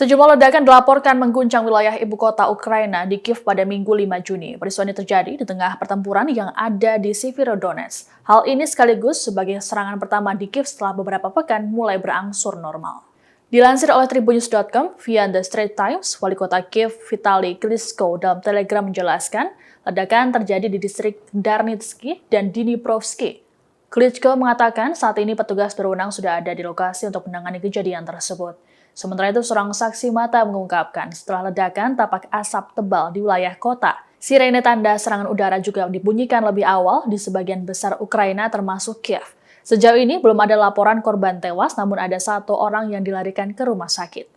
Sejumlah ledakan dilaporkan mengguncang wilayah ibu kota Ukraina di Kiev pada Minggu 5 Juni. Peristiwa ini terjadi di tengah pertempuran yang ada di Severodonetsk. Hal ini sekaligus sebagai serangan pertama di Kiev setelah beberapa pekan mulai berangsur normal. Dilansir oleh Tribunnews.com via The Straits Times, wali kota Kiev Vitali Klitschko dalam telegram menjelaskan, ledakan terjadi di distrik Darnitsky dan Dniprovsky. Klitschko mengatakan saat ini petugas berwenang sudah ada di lokasi untuk menangani kejadian tersebut. Sementara itu, seorang saksi mata mengungkapkan setelah ledakan tampak asap tebal di wilayah kota. Sirene tanda serangan udara juga dibunyikan lebih awal di sebagian besar Ukraina termasuk Kiev. Sejauh ini belum ada laporan korban tewas, namun ada satu orang yang dilarikan ke rumah sakit.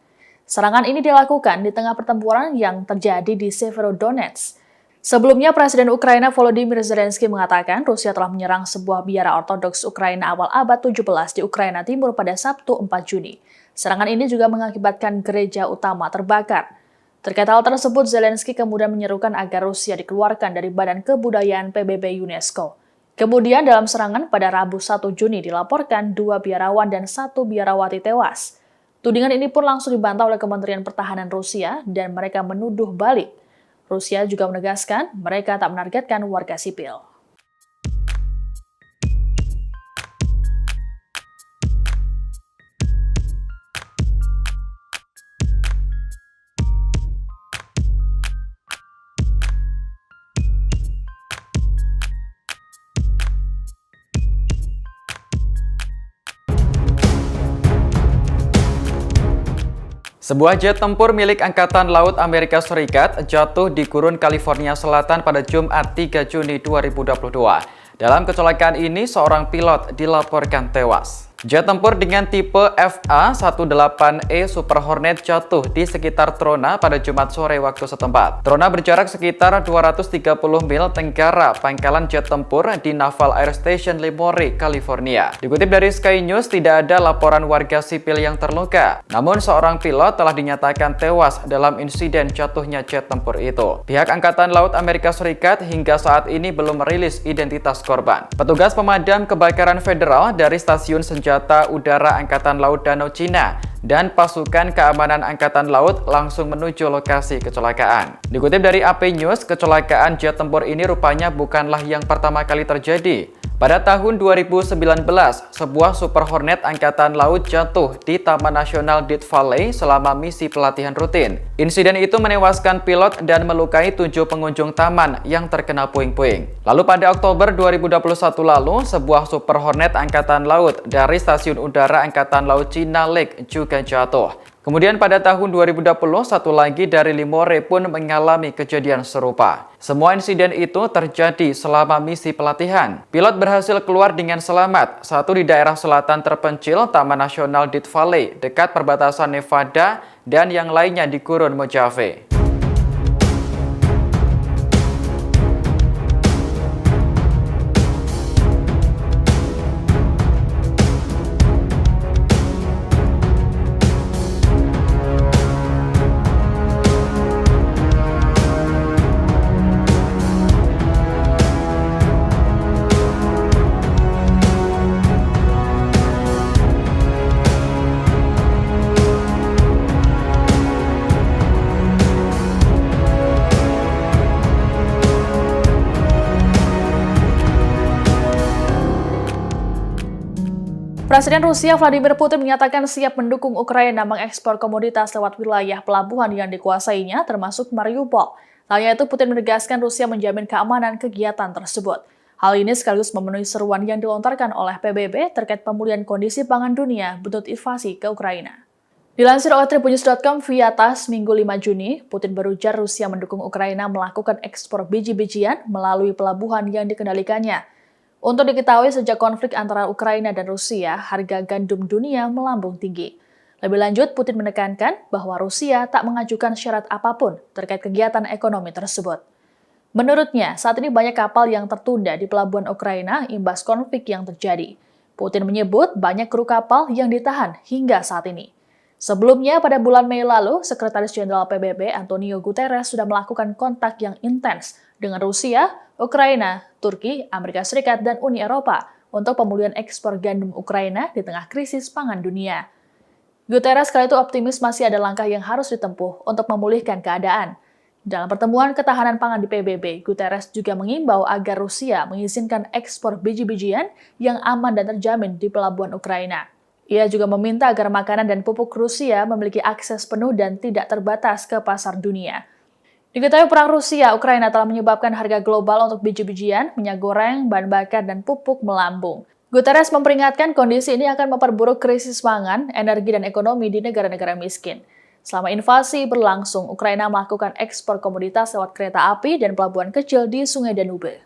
Serangan ini dilakukan di tengah pertempuran yang terjadi di Severodonetsk. Sebelumnya, Presiden Ukraina Volodymyr Zelensky mengatakan Rusia telah menyerang sebuah biara Ortodoks Ukraina awal abad 17 di Ukraina Timur pada Sabtu 4 Juni. Serangan ini juga mengakibatkan gereja utama terbakar. Terkait hal tersebut, Zelensky kemudian menyerukan agar Rusia dikeluarkan dari Badan Kebudayaan PBB UNESCO. Kemudian dalam serangan pada Rabu 1 Juni dilaporkan 2 biarawan dan 1 biarawati tewas. Tudingan ini pun langsung dibantah oleh Kementerian Pertahanan Rusia dan mereka menuduh balik. Rusia juga menegaskan mereka tak menargetkan warga sipil. Sebuah jet tempur milik Angkatan Laut Amerika Serikat jatuh di Gurun California Selatan pada Jumat 3 Juni 2022. Dalam kecelakaan ini, seorang pilot dilaporkan tewas. Jet tempur dengan tipe FA-18E Super Hornet jatuh di sekitar Trona pada Jumat sore waktu setempat. Trona berjarak sekitar 230 mil tenggara pangkalan jet tempur di Naval Air Station Lemoore, California. Dikutip dari Sky News, tidak ada laporan warga sipil yang terluka. Namun seorang pilot telah dinyatakan tewas dalam insiden jatuhnya jet tempur itu. Pihak Angkatan Laut Amerika Serikat hingga saat ini belum merilis identitas korban. Petugas pemadam kebakaran federal dari Stasiun Senjata Udara Angkatan Laut Danau Cina dan pasukan keamanan Angkatan Laut langsung menuju lokasi kecelakaan. Dikutip dari AP News, kecelakaan jet tempur ini rupanya bukanlah yang pertama kali terjadi. Pada tahun 2019, sebuah Super Hornet Angkatan Laut jatuh di Taman Nasional Death Valley selama misi pelatihan rutin. Insiden itu menewaskan pilot dan melukai 7 pengunjung taman yang terkena puing-puing. Lalu pada Oktober 2021 lalu, sebuah Super Hornet Angkatan Laut dari Stasiun Udara Angkatan Laut Cina Lake juga jatuh. Kemudian pada tahun 2020, satu lagi dari Lemoore pun mengalami kejadian serupa. Semua insiden itu terjadi selama misi pelatihan. Pilot berhasil keluar dengan selamat, satu di daerah selatan terpencil Taman Nasional Death Valley, dekat perbatasan Nevada, dan yang lainnya di Gurun Mojave. Presiden Rusia Vladimir Putin menyatakan siap mendukung Ukraina mengekspor komoditas lewat wilayah pelabuhan yang dikuasainya, termasuk Mariupol. Selain itu, Putin menegaskan Rusia menjamin keamanan kegiatan tersebut. Hal ini sekaligus memenuhi seruan yang dilontarkan oleh PBB terkait pemulihan kondisi pangan dunia buntut invasi ke Ukraina. Dilansir oleh Tribunnews.com via TASS Minggu 5 Juni, Putin berujar Rusia mendukung Ukraina melakukan ekspor biji-bijian melalui pelabuhan yang dikendalikannya. Untuk diketahui, sejak konflik antara Ukraina dan Rusia, harga gandum dunia melambung tinggi. Lebih lanjut, Putin menekankan bahwa Rusia tak mengajukan syarat apapun terkait kegiatan ekonomi tersebut. Menurutnya, saat ini banyak kapal yang tertunda di pelabuhan Ukraina imbas konflik yang terjadi. Putin menyebut banyak kru kapal yang ditahan hingga saat ini. Sebelumnya, pada bulan Mei lalu, Sekretaris Jenderal PBB Antonio Guterres sudah melakukan kontak yang intens dengan Rusia, Ukraina, Turki, Amerika Serikat, dan Uni Eropa untuk pemulihan ekspor gandum Ukraina di tengah krisis pangan dunia. Guterres kala itu optimis masih ada langkah yang harus ditempuh untuk memulihkan keadaan. Dalam pertemuan ketahanan pangan di PBB, Guterres juga mengimbau agar Rusia mengizinkan ekspor biji-bijian yang aman dan terjamin di pelabuhan Ukraina. Ia juga meminta agar makanan dan pupuk Rusia memiliki akses penuh dan tidak terbatas ke pasar dunia. Diketahui perang Rusia-Ukraina telah menyebabkan harga global untuk biji-bijian, minyak goreng, bahan bakar, dan pupuk melambung. Guterres memperingatkan kondisi ini akan memperburuk krisis pangan, energi, dan ekonomi di negara-negara miskin. Selama invasi berlangsung, Ukraina melakukan ekspor komoditas lewat kereta api dan pelabuhan kecil di Sungai Danube.